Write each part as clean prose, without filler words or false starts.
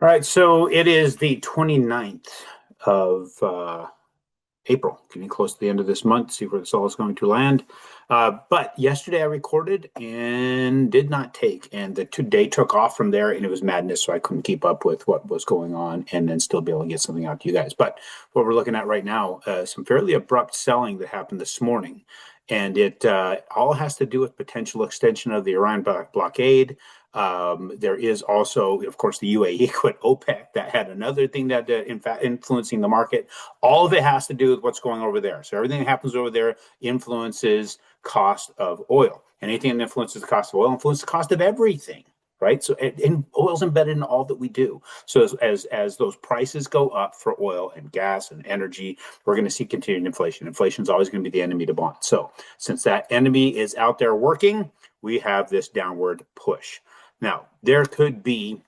All right, so it is the 29th of April, getting close to the end of this month, see where this all is going to land. But yesterday I recorded and did not take, and the day took off from there, and it was madness, so I couldn't keep up with what was going on and then still be able to get something out to you guys. But what we're looking at right now, some fairly abrupt selling that happened this morning, and it all has to do with potential extension of the Iran blockade. There is also, of course, the UAE quit OPEC. That had another thing that in fact influencing the market. All of it has to do with what's going over there. So everything that happens over there influences cost of oil. Anything that influences the cost of oil influences the cost of everything, right? So and oil's embedded in all that we do. So as those prices go up for oil and gas and energy, we're going to see continued inflation. Inflation is always going to be the enemy to bond. So since that enemy is out there working, we have this downward push. Now, there could be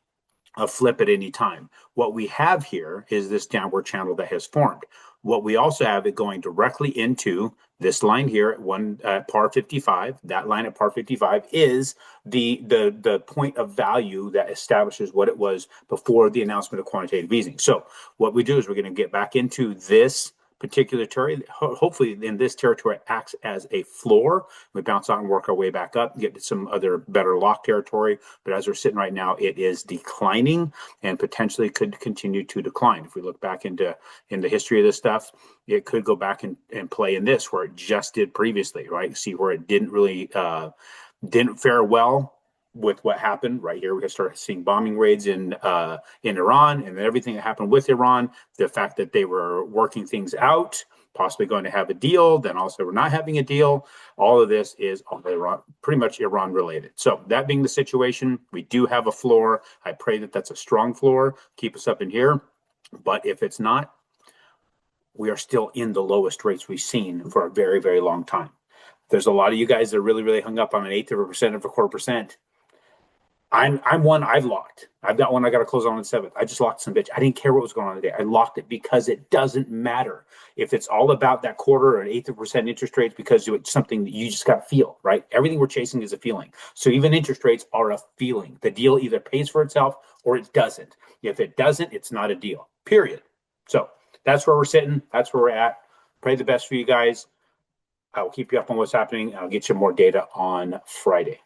a flip at any time. What we have here is this downward channel that has formed. What we also have it going directly into this line here at par 55. That line at par 55 is the point of value that establishes what it was before the announcement of quantitative easing. So what we do is we're going to get back into this particular territory. Hopefully in this territory acts as a floor. We bounce out and work our way back up, get to some other better lock territory. But as we're sitting right now, it is declining and potentially could continue to decline. If we look back into the history of this stuff, it could go back and play in this where it just did previously, right? See where it didn't really didn't fare well with what happened right here. We started seeing bombing raids in Iran, and everything that happened with Iran, the fact that they were working things out, possibly going to have a deal, then also we're not having a deal. All of this is Iran, pretty much Iran related. So that being the situation, we do have a floor. I pray that that's a strong floor, keep us up in here. But if it's not, we are still in the lowest rates we've seen for a very, very long time. There's a lot of you guys that are really, really hung up on 1/8 of a percent of a quarter percent. I'm one I've locked. I've got one I got to close on the 7th. I just locked some bitch. I didn't care what was going on today. I locked it because it doesn't matter. If it's all about that quarter or 1/8 of a percent interest rates because it's something that you just got to feel, right? Everything we're chasing is a feeling. So even interest rates are a feeling. The deal either pays for itself or it doesn't. If it doesn't, it's not a deal, period. So that's where we're sitting. That's where we're at. Pray the best for you guys. I will keep you up on what's happening. I'll get you more data on Friday.